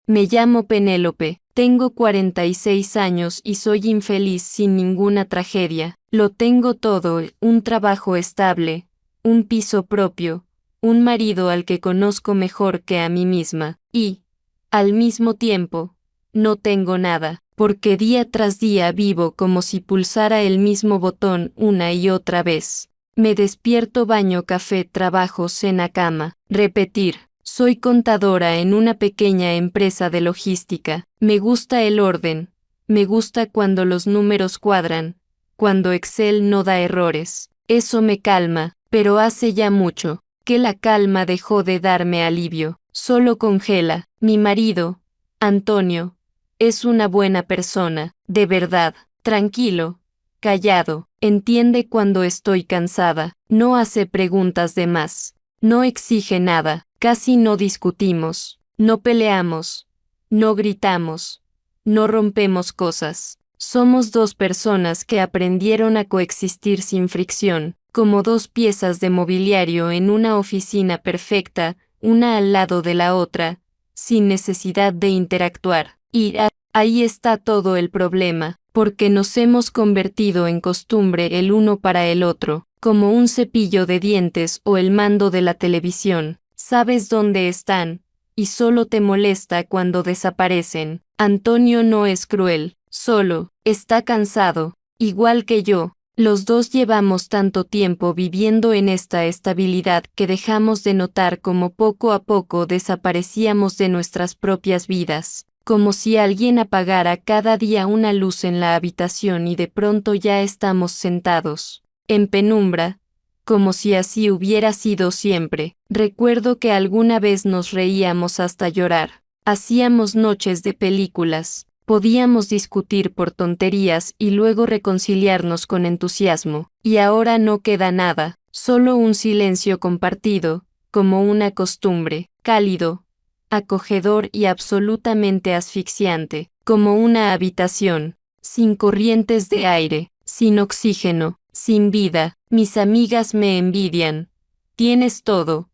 Me llamo Penélope, tengo 46 años y soy infeliz sin ninguna tragedia. Lo tengo todo, un trabajo estable, un piso propio, un marido al que conozco mejor que a mí misma, y, al mismo tiempo, no tengo nada, porque día tras día vivo como si pulsara el mismo botón una y otra vez. Me despierto, baño, café, trabajo, cena, cama, repetir. Soy contadora en una pequeña empresa de logística. Me gusta el orden. Me gusta cuando los números cuadran, cuando Excel no da errores. Eso me calma, pero hace ya mucho que la calma dejó de darme alivio. Solo congela. Mi marido, Antonio, es una buena persona, de verdad, tranquilo, callado, entiende cuando estoy cansada, no hace preguntas de más, no exige nada, casi no discutimos, no peleamos, no gritamos, no rompemos cosas. Somos dos personas que aprendieron a coexistir sin fricción, como dos piezas de mobiliario en una oficina perfecta, una al lado de la otra, sin necesidad de interactuar. Y ahí está todo el problema, porque nos hemos convertido en costumbre el uno para el otro, como un cepillo de dientes o el mando de la televisión. Sabes dónde están, y solo te molesta cuando desaparecen. Antonio no es cruel, solo está cansado, igual que yo. Los dos llevamos tanto tiempo viviendo en esta estabilidad que dejamos de notar cómo poco a poco desaparecíamos de nuestras propias vidas, como si alguien apagara cada día una luz en la habitación y de pronto ya estamos sentados, en penumbra, como si así hubiera sido siempre. Recuerdo que alguna vez nos reíamos hasta llorar, hacíamos noches de películas. Podíamos discutir por tonterías y luego reconciliarnos con entusiasmo, y ahora no queda nada, solo un silencio compartido, como una costumbre, cálido, acogedor y absolutamente asfixiante, como una habitación, sin corrientes de aire, sin oxígeno, sin vida. Mis amigas me envidian. Tienes todo.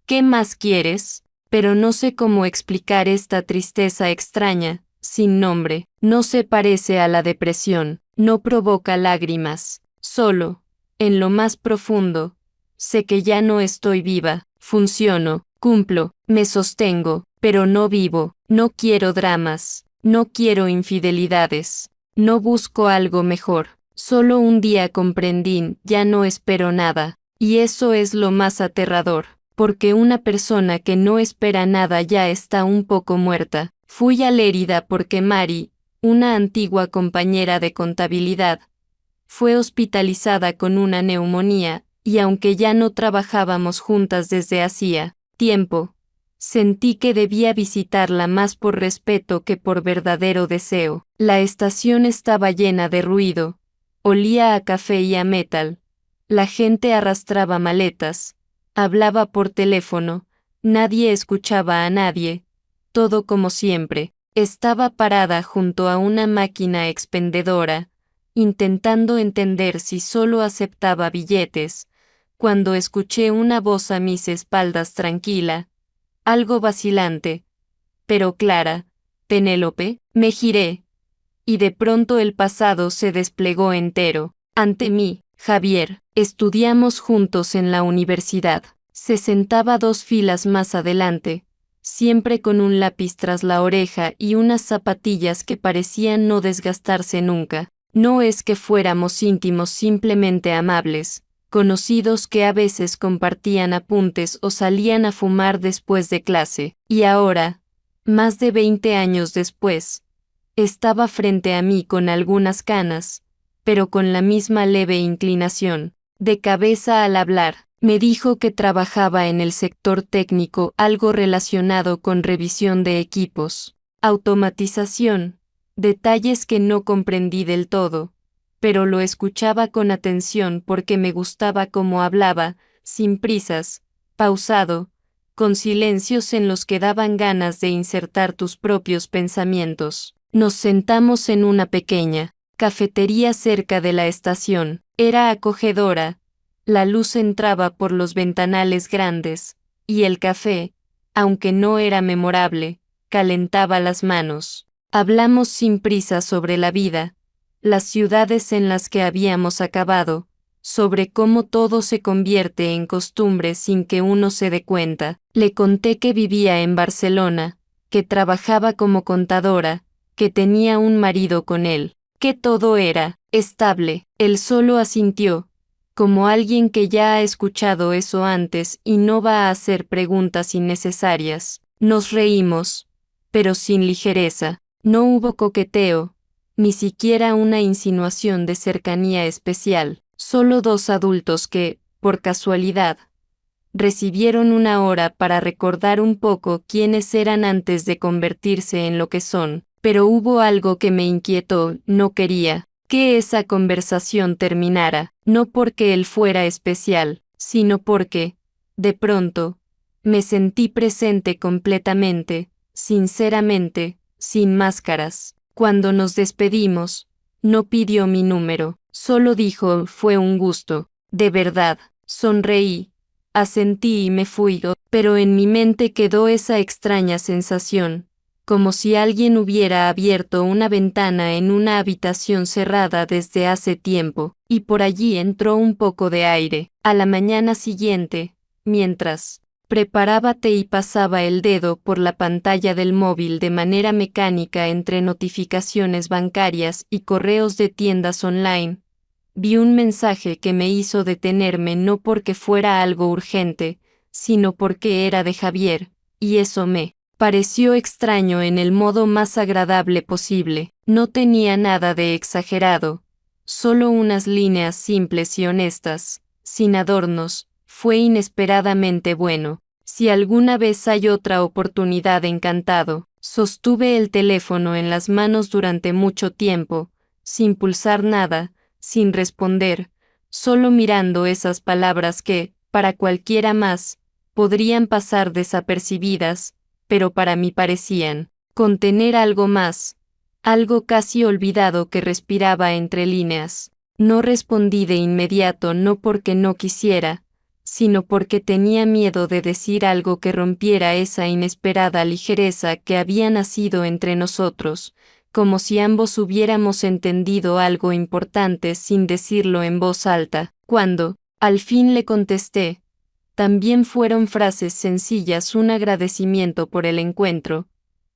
¿Qué más quieres? Pero no sé cómo explicar esta tristeza extraña, sin nombre, no se parece a la depresión, no provoca lágrimas, solo, en lo más profundo, sé que ya no estoy viva, funciono, cumplo, me sostengo, pero no vivo, no quiero dramas, no quiero infidelidades, no busco algo mejor, solo un día comprendí, ya no espero nada, y eso es lo más aterrador, porque una persona que no espera nada ya está un poco muerta. Fui a Lérida porque Mari, una antigua compañera de contabilidad, fue hospitalizada con una neumonía, y aunque ya no trabajábamos juntas desde hacía tiempo, sentí que debía visitarla más por respeto que por verdadero deseo. La estación estaba llena de ruido, olía a café y a metal, la gente arrastraba maletas, hablaba por teléfono, nadie escuchaba a nadie. Todo como siempre. Estaba parada junto a una máquina expendedora, intentando entender si solo aceptaba billetes, cuando escuché una voz a mis espaldas tranquila, algo vacilante, pero clara. Penélope, me giré, y de pronto el pasado se desplegó entero, ante mí. Javier, estudiamos juntos en la universidad. Se sentaba 2 filas más adelante, siempre con un lápiz tras la oreja y unas zapatillas que parecían no desgastarse nunca. No es que fuéramos íntimos, simplemente amables, conocidos que a veces compartían apuntes o salían a fumar después de clase, y ahora, más de 20 años después, estaba frente a mí con algunas canas, pero con la misma leve inclinación de cabeza al hablar. Me dijo que trabajaba en el sector técnico, algo relacionado con revisión de equipos, automatización, detalles que no comprendí del todo, pero lo escuchaba con atención porque me gustaba cómo hablaba, sin prisas, pausado, con silencios en los que daban ganas de insertar tus propios pensamientos. Nos sentamos en una pequeña cafetería cerca de la estación. Era acogedora. La luz entraba por los ventanales grandes, y el café, aunque no era memorable, calentaba las manos. Hablamos sin prisa sobre la vida, las ciudades en las que habíamos acabado, sobre cómo todo se convierte en costumbre sin que uno se dé cuenta. Le conté que vivía en Barcelona, que trabajaba como contadora, que tenía un marido con él, que todo era estable. Él solo asintió, como alguien que ya ha escuchado eso antes y no va a hacer preguntas innecesarias. Nos reímos, pero sin ligereza. No hubo coqueteo, ni siquiera una insinuación de cercanía especial. Solo dos adultos que, por casualidad, recibieron una hora para recordar un poco quiénes eran antes de convertirse en lo que son. Pero hubo algo que me inquietó. No quería que esa conversación terminara, no porque él fuera especial, sino porque, de pronto, me sentí presente completamente, sinceramente, sin máscaras. Cuando nos despedimos, no pidió mi número, solo dijo: fue un gusto. De verdad, sonreí, asentí y me fui, pero en mi mente quedó esa extraña sensación, como si alguien hubiera abierto una ventana en una habitación cerrada desde hace tiempo, y por allí entró un poco de aire. A la mañana siguiente, mientras preparaba té y pasaba el dedo por la pantalla del móvil de manera mecánica entre notificaciones bancarias y correos de tiendas online, vi un mensaje que me hizo detenerme, no porque fuera algo urgente, sino porque era de Javier, y eso me pareció extraño en el modo más agradable posible. No tenía nada de exagerado, solo unas líneas simples y honestas, sin adornos. Fue inesperadamente bueno. Si alguna vez hay otra oportunidad, encantado. Sostuve el teléfono en las manos durante mucho tiempo, sin pulsar nada, sin responder, solo mirando esas palabras que, para cualquiera más, podrían pasar desapercibidas, pero para mí parecían contener algo más, algo casi olvidado que respiraba entre líneas. No respondí de inmediato, no porque no quisiera, sino porque tenía miedo de decir algo que rompiera esa inesperada ligereza que había nacido entre nosotros, como si ambos hubiéramos entendido algo importante sin decirlo en voz alta. Cuando, al fin le contesté, también fueron frases sencillas: un agradecimiento por el encuentro,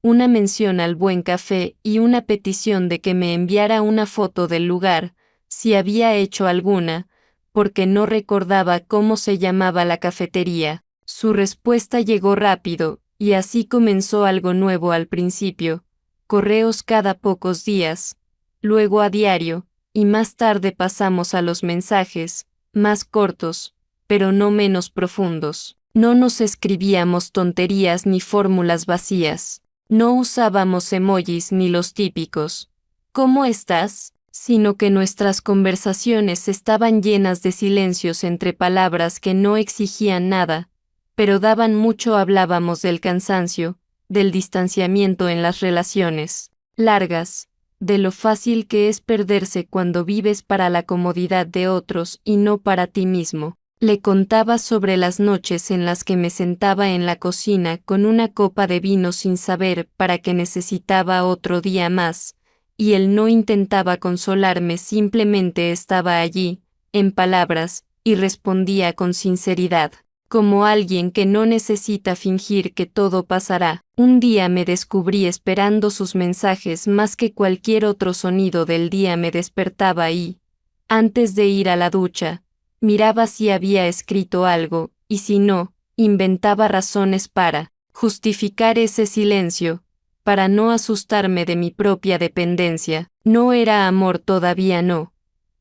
una mención al buen café y una petición de que me enviara una foto del lugar, si había hecho alguna, porque no recordaba cómo se llamaba la cafetería. Su respuesta llegó rápido, y así comenzó algo nuevo al principio: correos cada pocos días, luego a diario, y más tarde pasamos a los mensajes, más cortos, pero no menos profundos. No nos escribíamos tonterías ni fórmulas vacías. No usábamos emojis ni los típicos ¿cómo estás?, sino que nuestras conversaciones estaban llenas de silencios entre palabras que no exigían nada, pero daban mucho. Hablábamos del cansancio, del distanciamiento en las relaciones largas, de lo fácil que es perderse cuando vives para la comodidad de otros y no para ti mismo. Le contaba sobre las noches en las que me sentaba en la cocina con una copa de vino sin saber para qué necesitaba otro día más, y él no intentaba consolarme, simplemente estaba allí, en palabras, y respondía con sinceridad, como alguien que no necesita fingir que todo pasará. Un día me descubrí esperando sus mensajes más que cualquier otro sonido del día. Me despertaba y, antes de ir a la ducha, miraba si había escrito algo, y si no, inventaba razones para justificar ese silencio, para no asustarme de mi propia dependencia. No era amor todavía, no.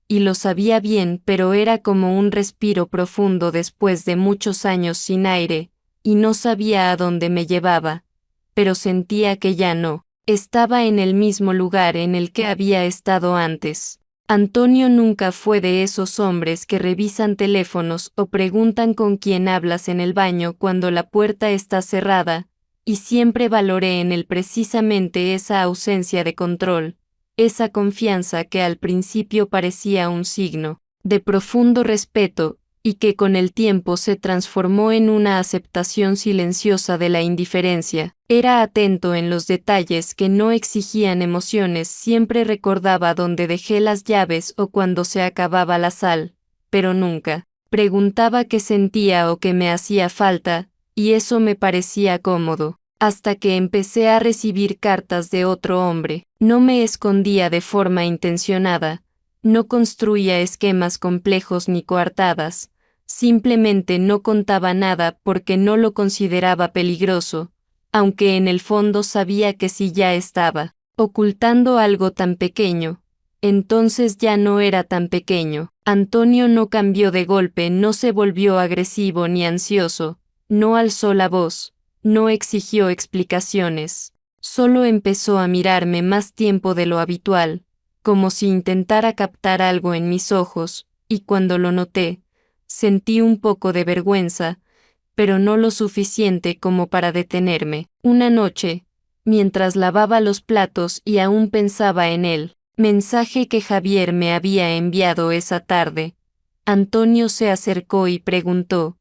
Y lo sabía bien, pero era como un respiro profundo después de muchos años sin aire, y no sabía a dónde me llevaba, pero sentía que ya no estaba en el mismo lugar en el que había estado antes. Antonio nunca fue de esos hombres que revisan teléfonos o preguntan con quién hablas en el baño cuando la puerta está cerrada, y siempre valoré en él precisamente esa ausencia de control, esa confianza que al principio parecía un signo de profundo respeto, y que con el tiempo se transformó en una aceptación silenciosa de la indiferencia. Era atento en los detalles que no exigían emociones, siempre recordaba dónde dejé las llaves o cuando se acababa la sal, pero nunca preguntaba qué sentía o qué me hacía falta, y eso me parecía cómodo. Hasta que empecé a recibir cartas de otro hombre, no me escondía de forma intencionada, no construía esquemas complejos ni coartadas, simplemente no contaba nada porque no lo consideraba peligroso, aunque en el fondo sabía que si ya estaba ocultando algo tan pequeño, entonces ya no era tan pequeño. Antonio no cambió de golpe, no se volvió agresivo ni ansioso, no alzó la voz, no exigió explicaciones, solo empezó a mirarme más tiempo de lo habitual, como si intentara captar algo en mis ojos, y cuando lo noté, sentí un poco de vergüenza, pero no lo suficiente como para detenerme. Una noche, mientras lavaba los platos y aún pensaba en él, mensaje que Javier me había enviado esa tarde, Antonio se acercó y preguntó,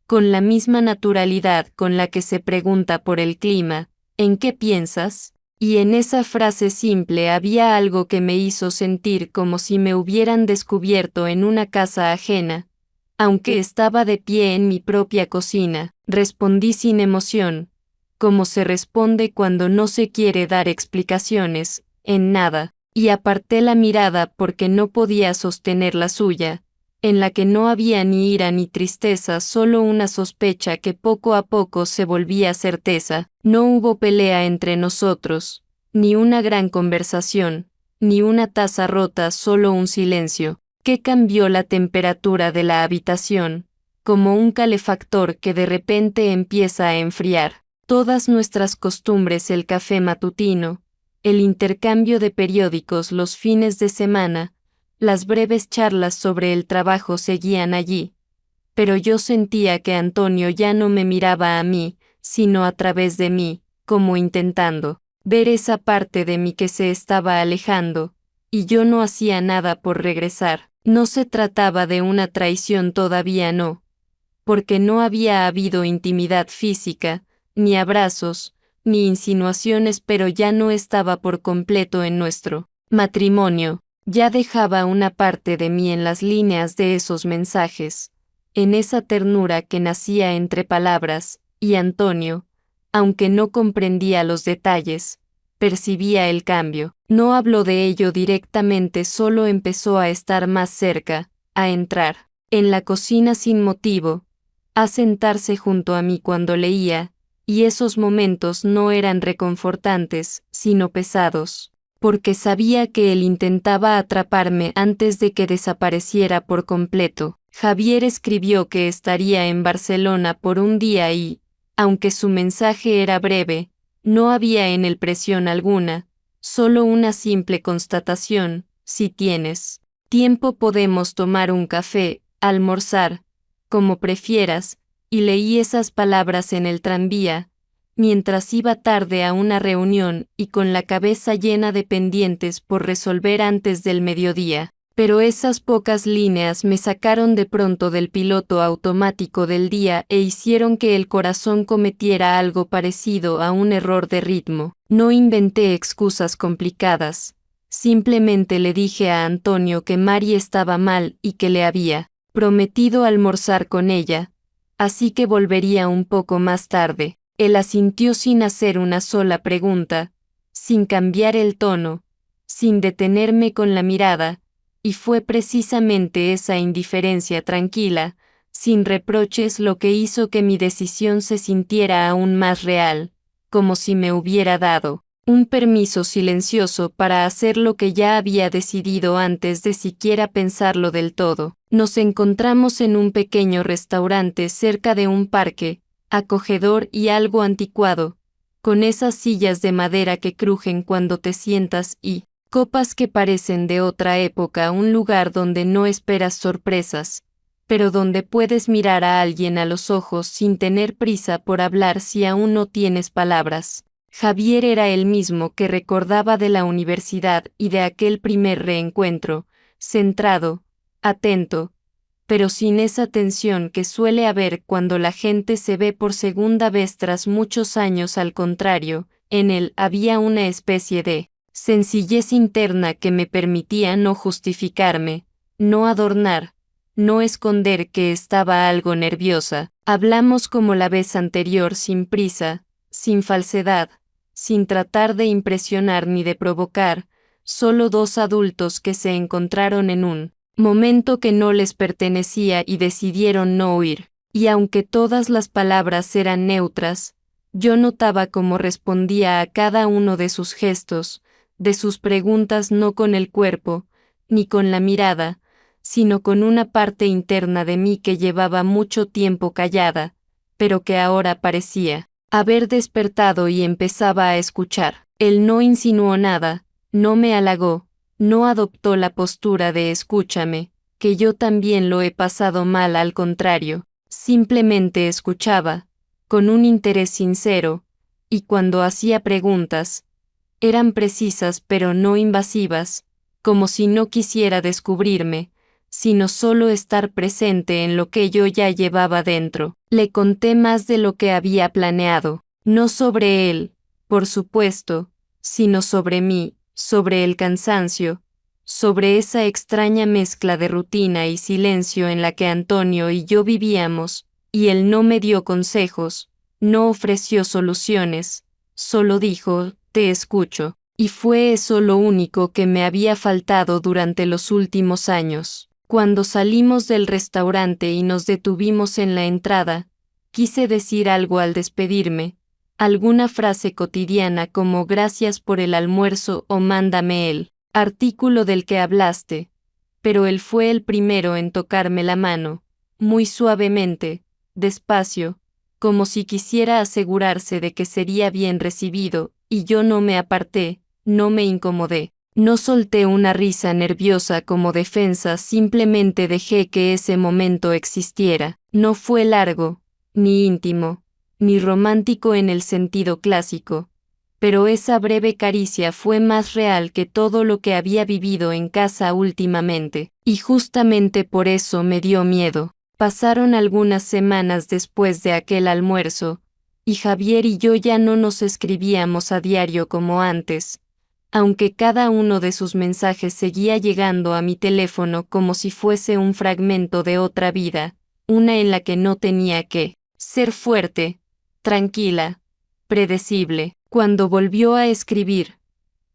con la misma naturalidad con la que se pregunta por el clima, ¿en qué piensas? Y en esa frase simple había algo que me hizo sentir como si me hubieran descubierto en una casa ajena. Aunque estaba de pie en mi propia cocina, respondí sin emoción, como se responde cuando no se quiere dar explicaciones, en nada, y aparté la mirada porque no podía sostener la suya, en la que no había ni ira ni tristeza, solo una sospecha que poco a poco se volvía certeza. No hubo pelea entre nosotros, ni una gran conversación, ni una taza rota, solo un silencio, que cambió la temperatura de la habitación, como un calefactor que de repente empieza a enfriar. Todas nuestras costumbres, el café matutino, el intercambio de periódicos los fines de semana, las breves charlas sobre el trabajo seguían allí, pero yo sentía que Antonio ya no me miraba a mí, sino a través de mí, como intentando ver esa parte de mí que se estaba alejando, y yo no hacía nada por regresar. No se trataba de una traición, todavía no, porque no había habido intimidad física, ni abrazos, ni insinuaciones, pero ya no estaba por completo en nuestro matrimonio. Ya dejaba una parte de mí en las líneas de esos mensajes, en esa ternura que nacía entre palabras, y Antonio, aunque no comprendía los detalles, percibía el cambio. No habló de ello directamente, solo empezó a estar más cerca, a entrar en la cocina sin motivo, a sentarse junto a mí cuando leía, y esos momentos no eran reconfortantes, sino pesados, porque sabía que él intentaba atraparme antes de que desapareciera por completo. Javier escribió que estaría en Barcelona por un día y, aunque su mensaje era breve, no había en él presión alguna, solo una simple constatación: si tienes tiempo podemos tomar un café, almorzar, como prefieras, y leí esas palabras en el tranvía, mientras iba tarde a una reunión y con la cabeza llena de pendientes por resolver antes del mediodía. Pero esas pocas líneas me sacaron de pronto del piloto automático del día e hicieron que el corazón cometiera algo parecido a un error de ritmo. No inventé excusas complicadas, simplemente le dije a Antonio que Mari estaba mal y que le había prometido almorzar con ella, así que volvería un poco más tarde. Él asintió sin hacer una sola pregunta, sin cambiar el tono, sin detenerme con la mirada, y fue precisamente esa indiferencia tranquila, sin reproches, lo que hizo que mi decisión se sintiera aún más real, como si me hubiera dado un permiso silencioso para hacer lo que ya había decidido antes de siquiera pensarlo del todo. Nos encontramos en un pequeño restaurante cerca de un parque, acogedor y algo anticuado, con esas sillas de madera que crujen cuando te sientas y copas que parecen de otra época, un lugar donde no esperas sorpresas, pero donde puedes mirar a alguien a los ojos sin tener prisa por hablar si aún no tienes palabras. Javier era el mismo que recordaba de la universidad y de aquel primer reencuentro, centrado, atento, pero sin esa tensión que suele haber cuando la gente se ve por segunda vez tras muchos años. Al contrario, en él había una especie de sencillez interna que me permitía no justificarme, no adornar, no esconder que estaba algo nerviosa. Hablamos como la vez anterior, sin prisa, sin falsedad, sin tratar de impresionar ni de provocar, solo dos adultos que se encontraron en un momento que no les pertenecía y decidieron no huir. Y aunque todas las palabras eran neutras, yo notaba cómo respondía a cada uno de sus gestos, de sus preguntas, no con el cuerpo, ni con la mirada, sino con una parte interna de mí que llevaba mucho tiempo callada, pero que ahora parecía haber despertado y empezaba a escuchar. Él no insinuó nada, no me halagó, no adoptó la postura de escúchame, que yo también lo he pasado mal. Al contrario, simplemente escuchaba, con un interés sincero, y cuando hacía preguntas, eran precisas pero no invasivas, como si no quisiera descubrirme, sino solo estar presente en lo que yo ya llevaba dentro. Le conté más de lo que había planeado, no sobre él, por supuesto, sino sobre mí, sobre el cansancio, sobre esa extraña mezcla de rutina y silencio en la que Antonio y yo vivíamos, y él no me dio consejos, no ofreció soluciones, solo dijo, te escucho, y fue eso lo único que me había faltado durante los últimos años. Cuando salimos del restaurante y nos detuvimos en la entrada, quise decir algo al despedirme, alguna frase cotidiana como gracias por el almuerzo o mándame el artículo del que hablaste, pero él fue el primero en tocarme la mano, muy suavemente, despacio, como si quisiera asegurarse de que sería bien recibido, y yo no me aparté, no me incomodé. No solté una risa nerviosa como defensa, simplemente dejé que ese momento existiera. No fue largo, ni íntimo, ni romántico en el sentido clásico, pero esa breve caricia fue más real que todo lo que había vivido en casa últimamente, y justamente por eso me dio miedo. Pasaron algunas semanas después de aquel almuerzo, y Javier y yo ya no nos escribíamos a diario como antes, aunque cada uno de sus mensajes seguía llegando a mi teléfono como si fuese un fragmento de otra vida, una en la que no tenía que ser fuerte, tranquila, predecible. Cuando volvió a escribir,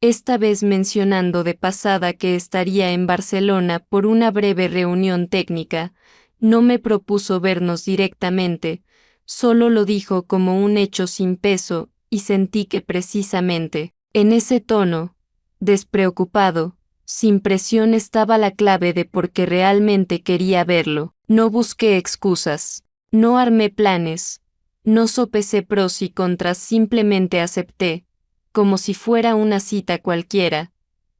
esta vez mencionando de pasada que estaría en Barcelona por una breve reunión técnica, no me propuso vernos directamente, solo lo dijo como un hecho sin peso, y sentí que precisamente en ese tono, despreocupado, sin presión, estaba la clave de por qué realmente quería verlo. No busqué excusas, no armé planes, no sopesé pros y contras, simplemente acepté, como si fuera una cita cualquiera,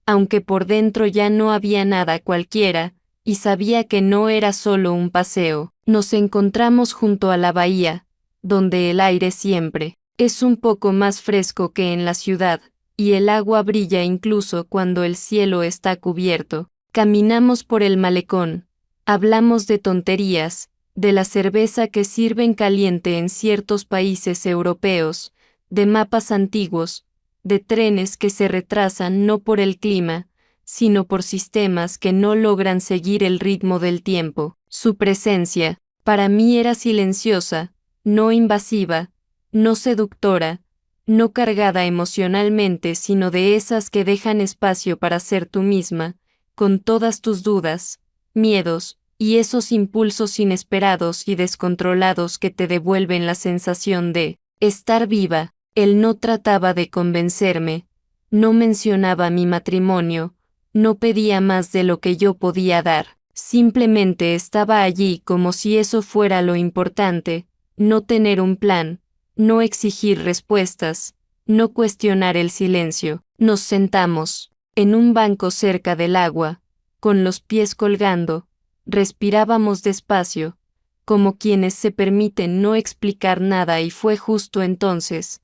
aunque por dentro ya no había nada cualquiera, y sabía que no era solo un paseo. Nos encontramos junto a la bahía, donde el aire siempre es un poco más fresco que en la ciudad, y el agua brilla incluso cuando el cielo está cubierto. Caminamos por el malecón, hablamos de tonterías, de la cerveza que sirven caliente en ciertos países europeos, de mapas antiguos, de trenes que se retrasan no por el clima, sino por sistemas que no logran seguir el ritmo del tiempo. Su presencia, para mí, era silenciosa, no invasiva, no seductora, no cargada emocionalmente, sino de esas que dejan espacio para ser tú misma, con todas tus dudas, miedos, y esos impulsos inesperados y descontrolados que te devuelven la sensación de estar viva. Él no trataba de convencerme, no mencionaba mi matrimonio, no pedía más de lo que yo podía dar, simplemente estaba allí como si eso fuera lo importante, no tener un plan, no exigir respuestas, no cuestionar el silencio. Nos sentamos en un banco cerca del agua, con los pies colgando, respirábamos despacio, como quienes se permiten no explicar nada, y fue justo entonces,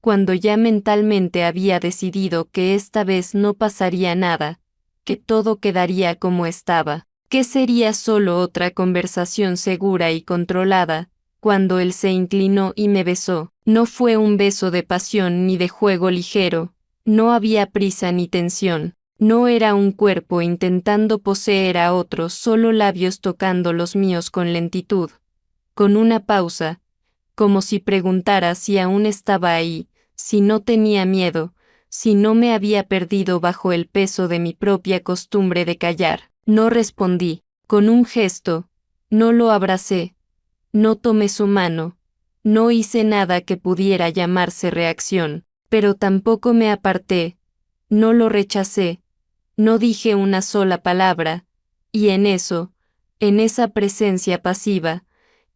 cuando ya mentalmente había decidido que esta vez no pasaría nada, que todo quedaría como estaba, ¿Qué sería solo otra conversación segura y controlada, cuando él se inclinó y me besó? No fue un beso de pasión ni de juego ligero, no había prisa ni tensión. No era un cuerpo intentando poseer a otro, solo labios tocando los míos con lentitud, con una pausa, como si preguntara si aún estaba ahí, si no tenía miedo, si no me había perdido bajo el peso de mi propia costumbre de callar. No respondí, con un gesto, no lo abracé, no tomé su mano, no hice nada que pudiera llamarse reacción, pero tampoco me aparté, no lo rechacé, no dije una sola palabra, y en esa presencia pasiva,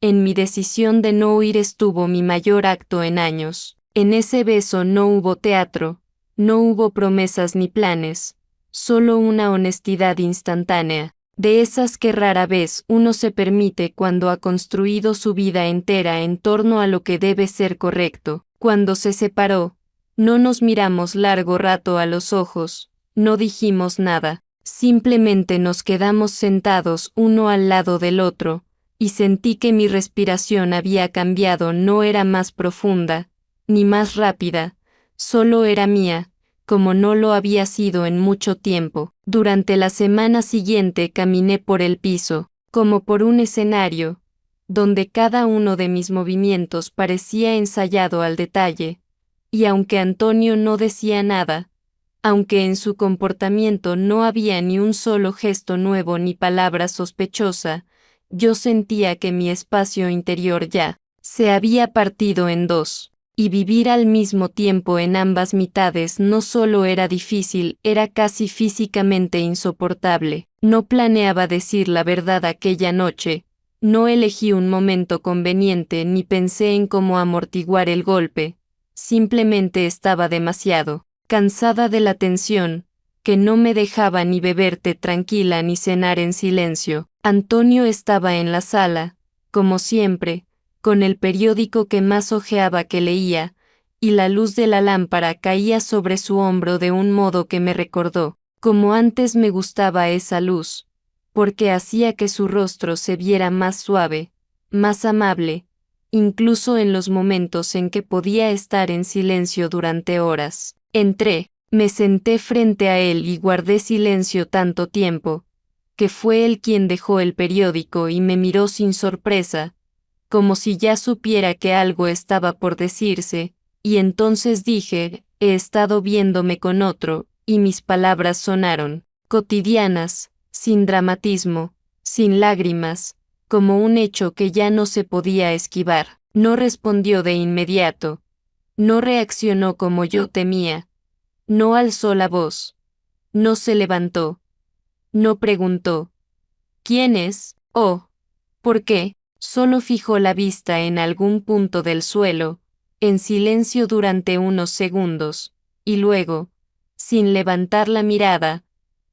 en mi decisión de no huir estuvo mi mayor acto en años. En ese beso no hubo teatro, no hubo promesas ni planes, solo una honestidad instantánea, de esas que rara vez uno se permite cuando ha construido su vida entera en torno a lo que debe ser correcto. Cuando se separó, no nos miramos largo rato a los ojos, no dijimos nada, simplemente nos quedamos sentados uno al lado del otro, y sentí que mi respiración había cambiado, no era más profunda, ni más rápida, solo era mía, como no lo había sido en mucho tiempo. Durante la semana siguiente caminé por el piso, como por un escenario, donde cada uno de mis movimientos parecía ensayado al detalle, y aunque Antonio no decía nada, aunque en su comportamiento no había ni un solo gesto nuevo ni palabra sospechosa, yo sentía que mi espacio interior ya se había partido en dos, y vivir al mismo tiempo en ambas mitades no solo era difícil, era casi físicamente insoportable. No planeaba decir la verdad aquella noche, no elegí un momento conveniente ni pensé en cómo amortiguar el golpe, simplemente estaba demasiado cansada de la tensión, que no me dejaba ni beber té tranquila ni cenar en silencio. Antonio estaba en la sala, como siempre, con el periódico que más hojeaba que leía, y la luz de la lámpara caía sobre su hombro de un modo que me recordó, como antes me gustaba esa luz, porque hacía que su rostro se viera más suave, más amable, incluso en los momentos en que podía estar en silencio durante horas. Entré, me senté frente a él y guardé silencio tanto tiempo, que fue él quien dejó el periódico y me miró sin sorpresa, como si ya supiera que algo estaba por decirse, y entonces dije, he estado viéndome con otro, y mis palabras sonaron, cotidianas, sin dramatismo, sin lágrimas, como un hecho que ya no se podía esquivar. No respondió de inmediato, no reaccionó como yo temía, no alzó la voz, no se levantó, no preguntó, ¿quién es? ¿O por qué? Solo fijó la vista en algún punto del suelo, en silencio durante unos segundos, y luego, sin levantar la mirada,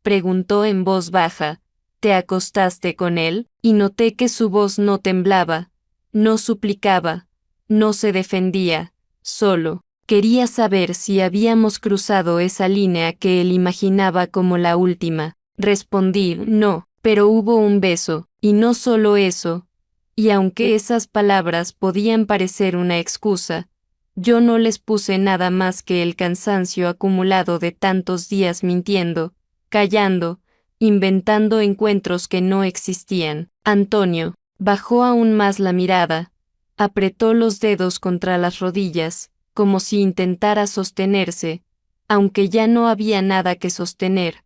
preguntó en voz baja, ¿te acostaste con él? Y noté que su voz no temblaba, no suplicaba, no se defendía, solo quería saber si habíamos cruzado esa línea que él imaginaba como la última. Respondí, no, pero hubo un beso, y no solo eso, y aunque esas palabras podían parecer una excusa, yo no les puse nada más que el cansancio acumulado de tantos días mintiendo, callando, inventando encuentros que no existían. Antonio bajó aún más la mirada, apretó los dedos contra las rodillas, como si intentara sostenerse, aunque ya no había nada que sostener,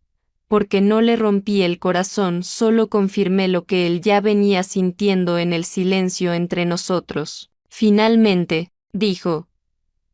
porque no le rompí el corazón, solo confirmé lo que él ya venía sintiendo en el silencio entre nosotros. Finalmente, dijo,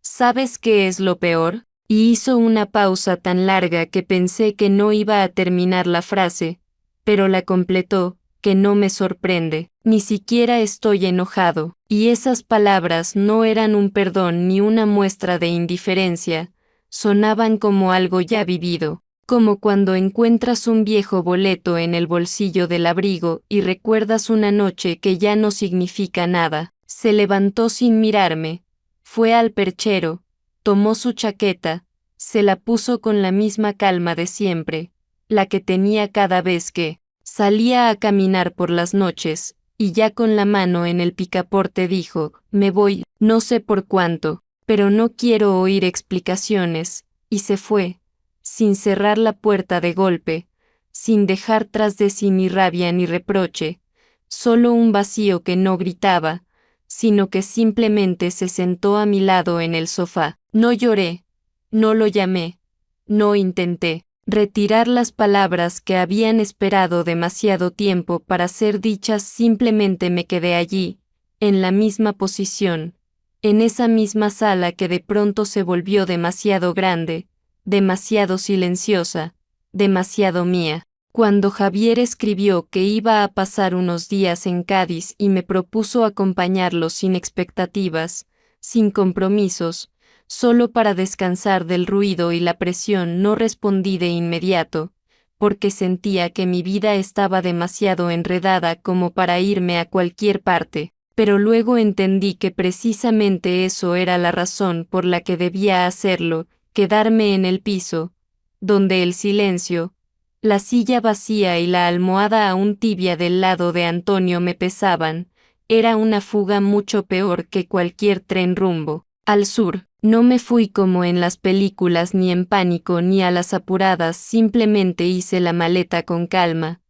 ¿sabes qué es lo peor? Y hizo una pausa tan larga que pensé que no iba a terminar la frase, pero la completó, que no me sorprende, ni siquiera estoy enojado, y esas palabras no eran un perdón ni una muestra de indiferencia, sonaban como algo ya vivido, como cuando encuentras un viejo boleto en el bolsillo del abrigo y recuerdas una noche que ya no significa nada. Se levantó sin mirarme, fue al perchero, tomó su chaqueta, se la puso con la misma calma de siempre, la que tenía cada vez que Salía a caminar por las noches, y ya con la mano en el picaporte dijo, me voy, no sé por cuánto, pero no quiero oír explicaciones, y se fue, sin cerrar la puerta de golpe, sin dejar tras de sí ni rabia ni reproche, solo un vacío que no gritaba, sino que simplemente se sentó a mi lado en el sofá. No lloré, no lo llamé, no intenté retirar las palabras que habían esperado demasiado tiempo para ser dichas, simplemente me quedé allí, en la misma posición, en esa misma sala que de pronto se volvió demasiado grande, demasiado silenciosa, demasiado mía. Cuando Javier escribió que iba a pasar unos días en Cádiz y me propuso acompañarlo sin expectativas, sin compromisos, solo para descansar del ruido y la presión, no respondí de inmediato, porque sentía que mi vida estaba demasiado enredada como para irme a cualquier parte, pero luego entendí que precisamente eso era la razón por la que debía hacerlo, quedarme en el piso, donde el silencio, la silla vacía y la almohada aún tibia del lado de Antonio me pesaban, era una fuga mucho peor que cualquier tren rumbo al sur. No me fui como en las películas ni en pánico ni a las apuradas, simplemente hice la maleta con calma.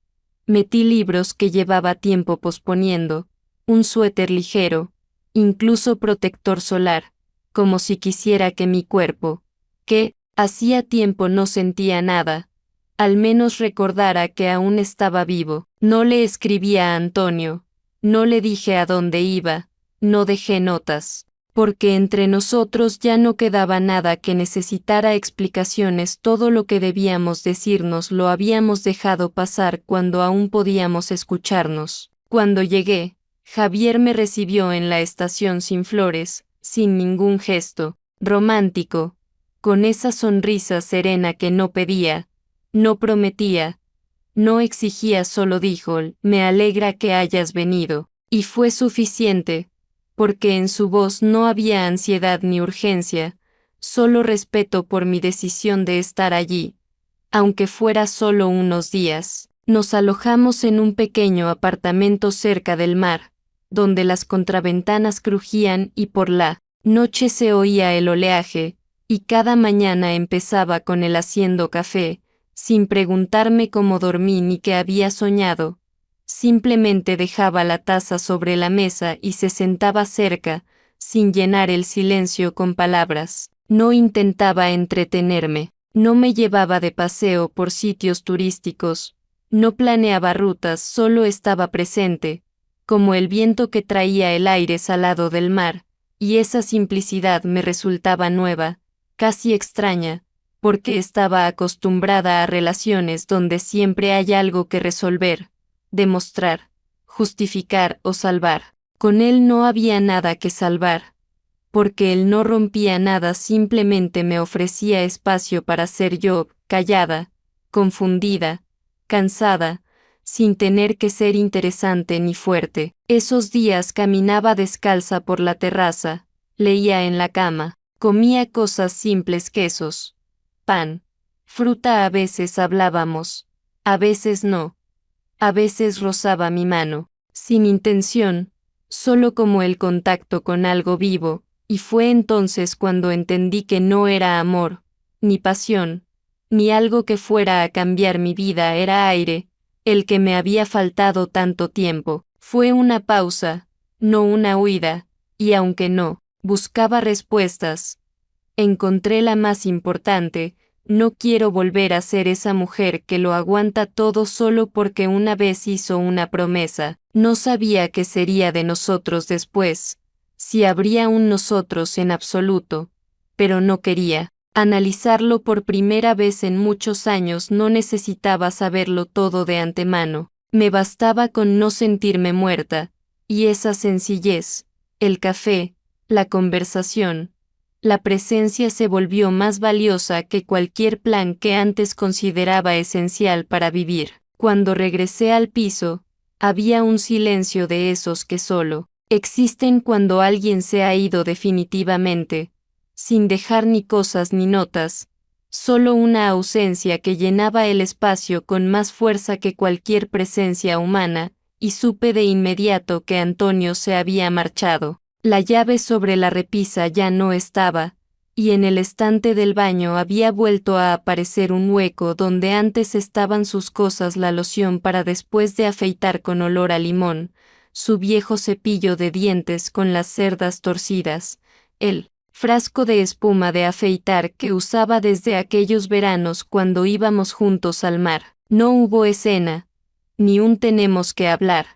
Metí libros que llevaba tiempo posponiendo, un suéter ligero, incluso protector solar, como si quisiera que mi cuerpo, que hacía tiempo no sentía nada, al menos recordara que aún estaba vivo. No le escribí a Antonio, no le dije a dónde iba, no dejé notas, porque entre nosotros ya no quedaba nada que necesitara explicaciones. Todo lo que debíamos decirnos lo habíamos dejado pasar cuando aún podíamos escucharnos. Cuando llegué, Javier me recibió en la estación sin flores, sin ningún gesto romántico, con esa sonrisa serena que no pedía, no prometía, no exigía, solo dijo, me alegra que hayas venido, y fue suficiente, porque en su voz no había ansiedad ni urgencia, solo respeto por mi decisión de estar allí, aunque fuera solo unos días. Nos alojamos en un pequeño apartamento cerca del mar, donde las contraventanas crujían y por la noche se oía el oleaje, y cada mañana empezaba con él haciendo café, sin preguntarme cómo dormí ni qué había soñado. Simplemente dejaba la taza sobre la mesa y se sentaba cerca, sin llenar el silencio con palabras. No intentaba entretenerme, no me llevaba de paseo por sitios turísticos, no planeaba rutas, solo estaba presente, como el viento que traía el aire salado del mar, y esa simplicidad me resultaba nueva, casi extraña, porque estaba acostumbrada a relaciones donde siempre hay algo que resolver, demostrar, justificar o salvar. Con él no había nada que salvar, porque él no rompía nada, simplemente me ofrecía espacio para ser yo, callada, confundida, cansada, sin tener que ser interesante ni fuerte. Esos días caminaba descalza por la terraza, leía en la cama, comía cosas simples, quesos, pan, fruta. A veces hablábamos, a veces no. A veces rozaba mi mano, sin intención, solo como el contacto con algo vivo, y fue entonces cuando entendí que no era amor, ni pasión, ni algo que fuera a cambiar mi vida, era aire, el que me había faltado tanto tiempo. Fue una pausa, no una huida, y aunque no buscaba respuestas, encontré la más importante. No quiero volver a ser esa mujer que lo aguanta todo solo porque una vez hizo una promesa. No sabía qué sería de nosotros después, si habría un nosotros en absoluto, pero no quería analizarlo por primera vez en muchos años. No necesitaba saberlo todo de antemano, me bastaba con no sentirme muerta, y esa sencillez, el café, la conversación, la presencia se volvió más valiosa que cualquier plan que antes consideraba esencial para vivir. Cuando regresé al piso, había un silencio de esos que solo existen cuando alguien se ha ido definitivamente, sin dejar ni cosas ni notas, solo una ausencia que llenaba el espacio con más fuerza que cualquier presencia humana, y supe de inmediato que Antonio se había marchado. La llave sobre la repisa ya no estaba, y en el estante del baño había vuelto a aparecer un hueco donde antes estaban sus cosas: la loción para después de afeitar con olor a limón, su viejo cepillo de dientes con las cerdas torcidas, el frasco de espuma de afeitar que usaba desde aquellos veranos cuando íbamos juntos al mar. No hubo escena, ni un tenemos que hablar,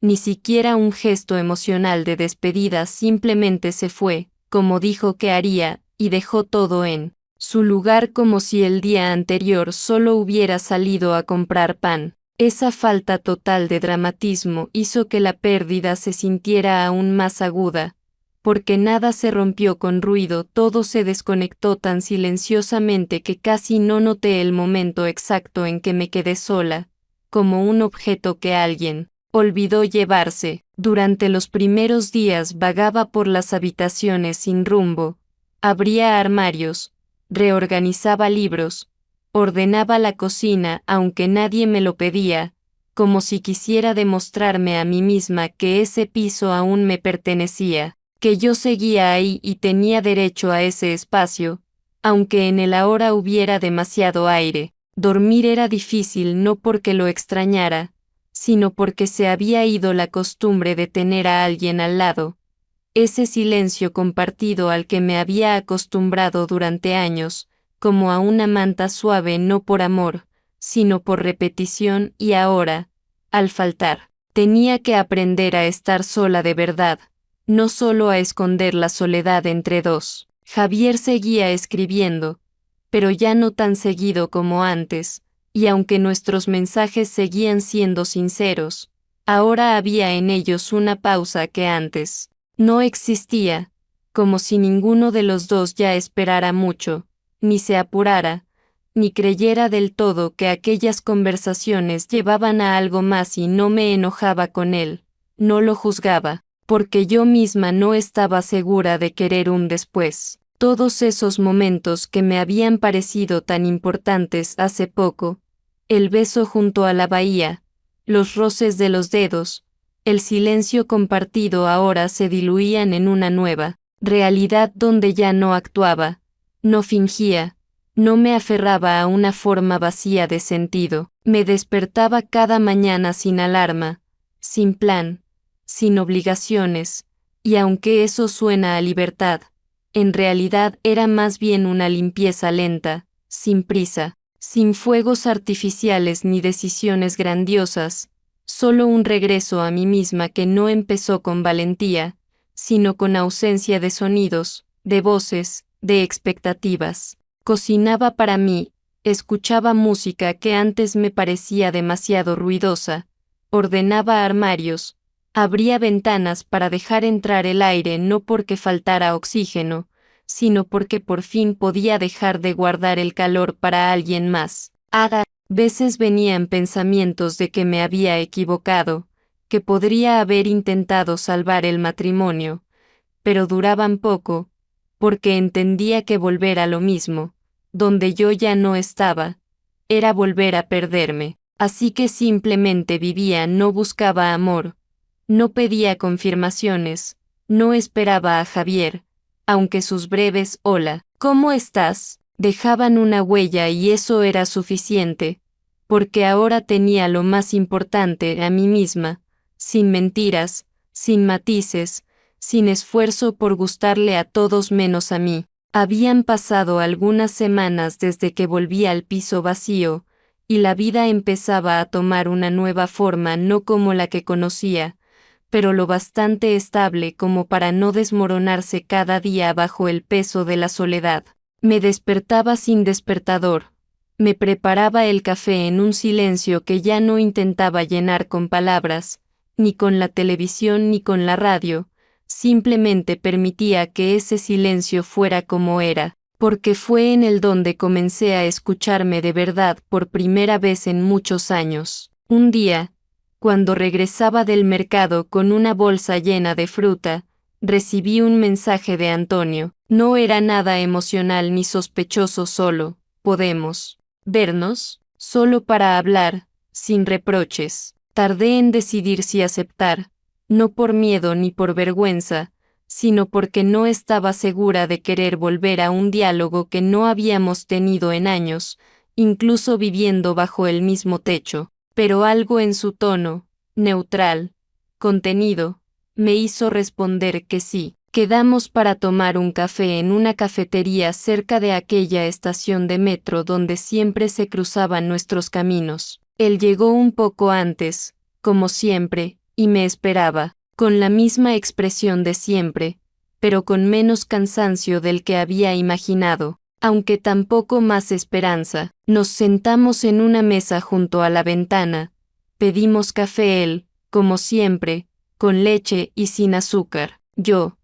ni siquiera un gesto emocional de despedida. Simplemente se fue, como dijo que haría, y dejó todo en su lugar como si el día anterior solo hubiera salido a comprar pan. Esa falta total de dramatismo hizo que la pérdida se sintiera aún más aguda, porque nada se rompió con ruido, todo se desconectó tan silenciosamente que casi no noté el momento exacto en que me quedé sola, como un objeto que alguien olvidó llevarse. Durante los primeros días vagaba por las habitaciones sin rumbo, abría armarios, reorganizaba libros, ordenaba la cocina aunque nadie me lo pedía, como si quisiera demostrarme a mí misma que ese piso aún me pertenecía, que yo seguía ahí y tenía derecho a ese espacio, aunque en él ahora hubiera demasiado aire. Dormir era difícil no porque lo extrañara, sino porque se había ido la costumbre de tener a alguien al lado. Ese silencio compartido al que me había acostumbrado durante años, como a una manta suave, no por amor, sino por repetición, y ahora, al faltar, tenía que aprender a estar sola de verdad, no solo a esconder la soledad entre dos. Javier seguía escribiendo, pero ya no tan seguido como antes, y aunque nuestros mensajes seguían siendo sinceros, ahora había en ellos una pausa que antes no existía, como si ninguno de los dos ya esperara mucho, ni se apurara, ni creyera del todo que aquellas conversaciones llevaban a algo más. Y no me enojaba con él, no lo juzgaba, porque yo misma no estaba segura de querer un después. Todos esos momentos que me habían parecido tan importantes hace poco, el beso junto a la bahía, los roces de los dedos, el silencio compartido, ahora se diluían en una nueva realidad donde ya no actuaba, no fingía, no me aferraba a una forma vacía de sentido. Me despertaba cada mañana sin alarma, sin plan, sin obligaciones, y aunque eso suena a libertad, en realidad era más bien una limpieza lenta, sin prisa, sin fuegos artificiales ni decisiones grandiosas, solo un regreso a mí misma que no empezó con valentía, sino con ausencia de sonidos, de voces, de expectativas. Cocinaba para mí, escuchaba música que antes me parecía demasiado ruidosa, ordenaba armarios, abría ventanas para dejar entrar el aire, no porque faltara oxígeno, sino porque por fin podía dejar de guardar el calor para alguien más. A veces venían pensamientos de que me había equivocado, que podría haber intentado salvar el matrimonio, pero duraban poco, porque entendía que volver a lo mismo, donde yo ya no estaba, era volver a perderme. Así que simplemente vivía, no buscaba amor, no pedía confirmaciones, no esperaba a Javier, aunque sus breves «Hola, ¿cómo estás?», dejaban una huella, y eso era suficiente, porque ahora tenía lo más importante, a mí misma, sin mentiras, sin matices, sin esfuerzo por gustarle a todos menos a mí. Habían pasado algunas semanas desde que volví al piso vacío, y la vida empezaba a tomar una nueva forma, no como la que conocía, pero lo bastante estable como para no desmoronarse cada día bajo el peso de la soledad. Me despertaba sin despertador, me preparaba el café en un silencio que ya no intentaba llenar con palabras, ni con la televisión ni con la radio, simplemente permitía que ese silencio fuera como era, porque fue en él donde comencé a escucharme de verdad por primera vez en muchos años. Un día, cuando regresaba del mercado con una bolsa llena de fruta, recibí un mensaje de Antonio. No era nada emocional ni sospechoso, solo ¿podemos vernos? Solo para hablar, sin reproches. Tardé en decidir si aceptar, no por miedo ni por vergüenza, sino porque no estaba segura de querer volver a un diálogo que no habíamos tenido en años, incluso viviendo bajo el mismo techo. Pero algo en su tono, neutral, contenido, me hizo responder que sí. Quedamos para tomar un café en una cafetería cerca de aquella estación de metro donde siempre se cruzaban nuestros caminos. Él llegó un poco antes, como siempre, y me esperaba, con la misma expresión de siempre, pero con menos cansancio del que había imaginado, aunque tampoco más esperanza. Nos sentamos en una mesa junto a la ventana, pedimos café él, como siempre, con leche y sin azúcar. Yo,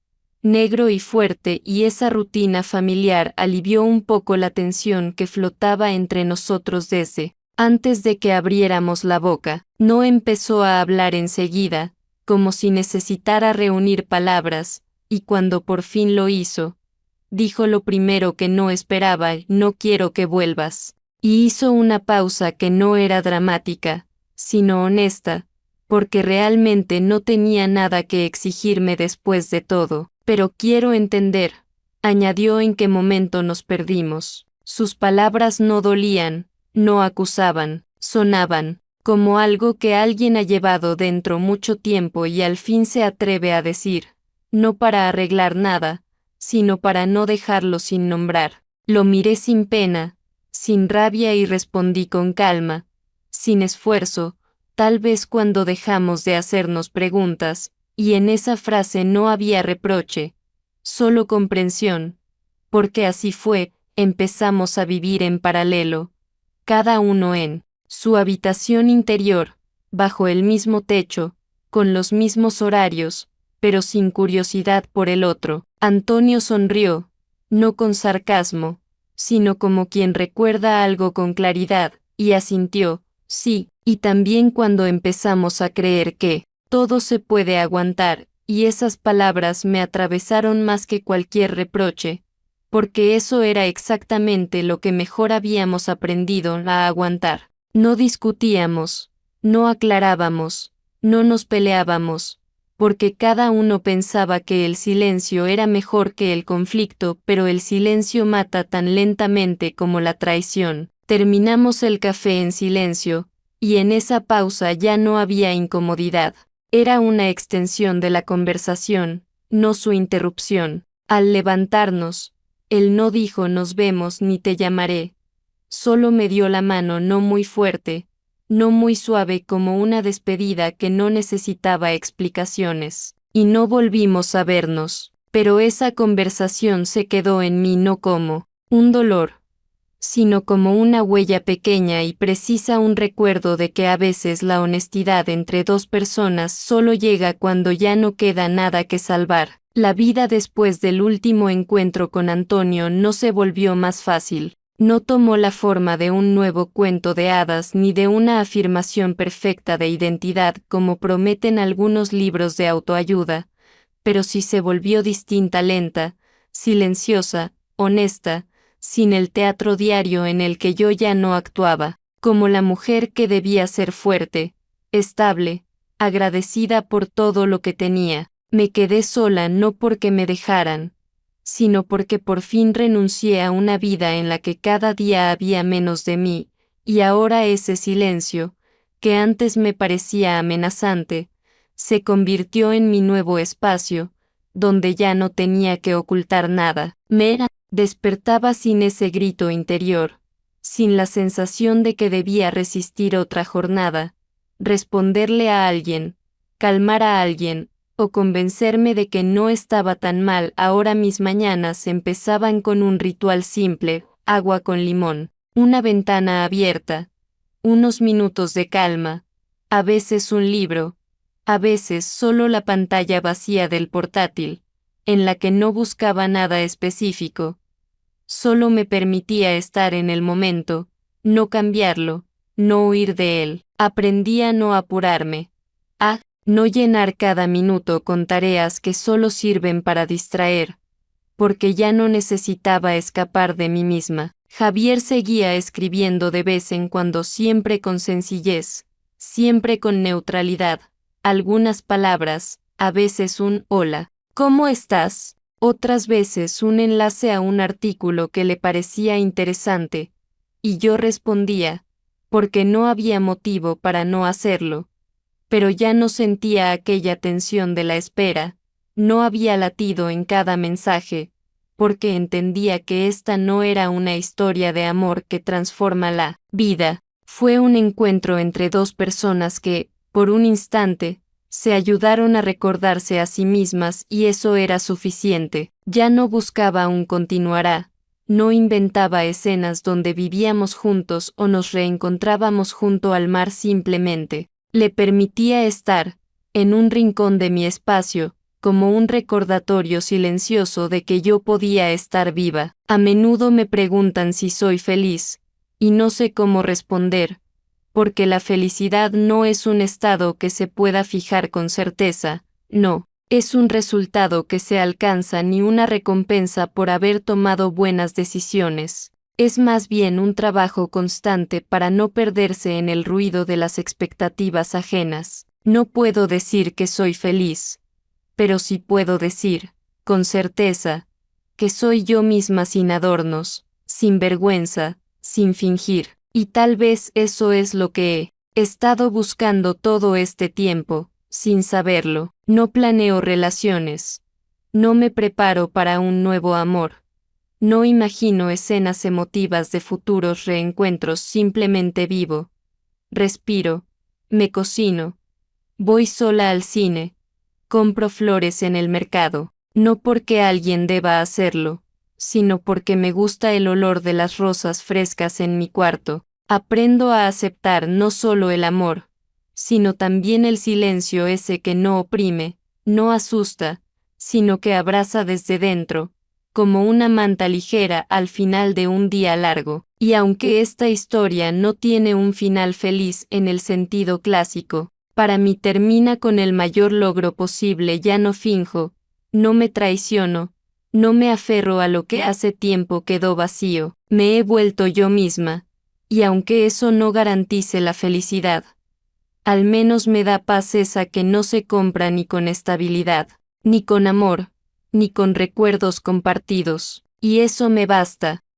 negro y fuerte, y esa rutina familiar alivió un poco la tensión que flotaba entre nosotros desde antes de que abriéramos la boca. No empezó a hablar enseguida, como si necesitara reunir palabras, y cuando por fin lo hizo, dijo lo primero que no esperaba: no quiero que vuelvas. Y hizo una pausa que no era dramática, sino honesta, porque realmente no tenía nada que exigirme después de todo. Pero quiero entender, añadió, en qué momento nos perdimos. Sus palabras no dolían, no acusaban, sonaban como algo que alguien ha llevado dentro mucho tiempo y al fin se atreve a decir, no para arreglar nada, sino para no dejarlo sin nombrar. Lo miré sin pena, sin rabia, y respondí con calma, sin esfuerzo, tal vez cuando dejamos de hacernos preguntas, y en esa frase no había reproche, solo comprensión, porque así fue. Empezamos a vivir en paralelo, cada uno en su habitación interior, bajo el mismo techo, con los mismos horarios, pero sin curiosidad por el otro. Antonio sonrió, no con sarcasmo, sino como quien recuerda algo con claridad, y asintió, sí. Y también cuando empezamos a creer que todo se puede aguantar, y esas palabras me atravesaron más que cualquier reproche, porque eso era exactamente lo que mejor habíamos aprendido a aguantar. No discutíamos, no aclarábamos, no nos peleábamos, porque cada uno pensaba que el silencio era mejor que el conflicto, pero el silencio mata tan lentamente como la traición. Terminamos el café en silencio, y en esa pausa ya no había incomodidad. Era una extensión de la conversación, no su interrupción. Al levantarnos, él no dijo nos vemos ni te llamaré. Solo me dio la mano, no muy fuerte, no muy suave, como una despedida que no necesitaba explicaciones. Y no volvimos a vernos. Pero esa conversación se quedó en mí no como un dolor, sino como una huella pequeña y precisa, un recuerdo de que a veces la honestidad entre dos personas solo llega cuando ya no queda nada que salvar. La vida después del último encuentro con Antonio no se volvió más fácil. No tomó la forma de un nuevo cuento de hadas ni de una afirmación perfecta de identidad como prometen algunos libros de autoayuda, pero sí se volvió distinta, lenta, silenciosa, honesta, sin el teatro diario en el que yo ya no actuaba, como la mujer que debía ser fuerte, estable, agradecida por todo lo que tenía. Me quedé sola no porque me dejaran, sino porque por fin renuncié a una vida en la que cada día había menos de mí, y ahora ese silencio, que antes me parecía amenazante, se convirtió en mi nuevo espacio, donde ya no tenía que ocultar nada. Despertaba sin ese grito interior, sin la sensación de que debía resistir otra jornada, responderle a alguien, calmar a alguien, o convencerme de que no estaba tan mal. Ahora mis mañanas empezaban con un ritual simple: agua con limón, una ventana abierta, unos minutos de calma, a veces un libro, a veces solo la pantalla vacía del portátil, en la que no buscaba nada específico, solo me permitía estar en el momento, no cambiarlo, no huir de él. Aprendí a no apurarme, a no llenar cada minuto con tareas que solo sirven para distraer, porque ya no necesitaba escapar de mí misma. Javier seguía escribiendo de vez en cuando, siempre con sencillez, siempre con neutralidad, algunas palabras, a veces un hola, ¿cómo estás? Otras veces un enlace a un artículo que le parecía interesante, y yo respondía, porque no había motivo para no hacerlo. Pero ya no sentía aquella tensión de la espera, no había latido en cada mensaje, porque entendía que esta no era una historia de amor que transforma la vida, fue un encuentro entre dos personas que, por un instante, se ayudaron a recordarse a sí mismas, y eso era suficiente. Ya no buscaba un continuará, no inventaba escenas donde vivíamos juntos o nos reencontrábamos junto al mar, simplemente le permitía estar, en un rincón de mi espacio, como un recordatorio silencioso de que yo podía estar viva. A menudo me preguntan si soy feliz, y no sé cómo responder, porque la felicidad no es un estado que se pueda fijar con certeza, no, es un resultado que se alcanza, ni una recompensa por haber tomado buenas decisiones. Es más bien un trabajo constante para no perderse en el ruido de las expectativas ajenas. No puedo decir que soy feliz, pero sí puedo decir, con certeza, que soy yo misma, sin adornos, sin vergüenza, sin fingir. Y tal vez eso es lo que he estado buscando todo este tiempo, sin saberlo. No planeo relaciones. No me preparo para un nuevo amor. No imagino escenas emotivas de futuros reencuentros, simplemente vivo. Respiro, me cocino, voy sola al cine, compro flores en el mercado, no porque alguien deba hacerlo, sino porque me gusta el olor de las rosas frescas en mi cuarto. Aprendo a aceptar no solo el amor, sino también el silencio, ese que no oprime, no asusta, sino que abraza desde dentro, como una manta ligera al final de un día largo. Y aunque esta historia no tiene un final feliz en el sentido clásico, para mí termina con el mayor logro posible. Ya no finjo, no me traiciono, no me aferro a lo que hace tiempo quedó vacío, me he vuelto yo misma, y aunque eso no garantice la felicidad, al menos me da paz, esa que no se compra ni con estabilidad, ni con amor, ni con recuerdos compartidos, y eso me basta.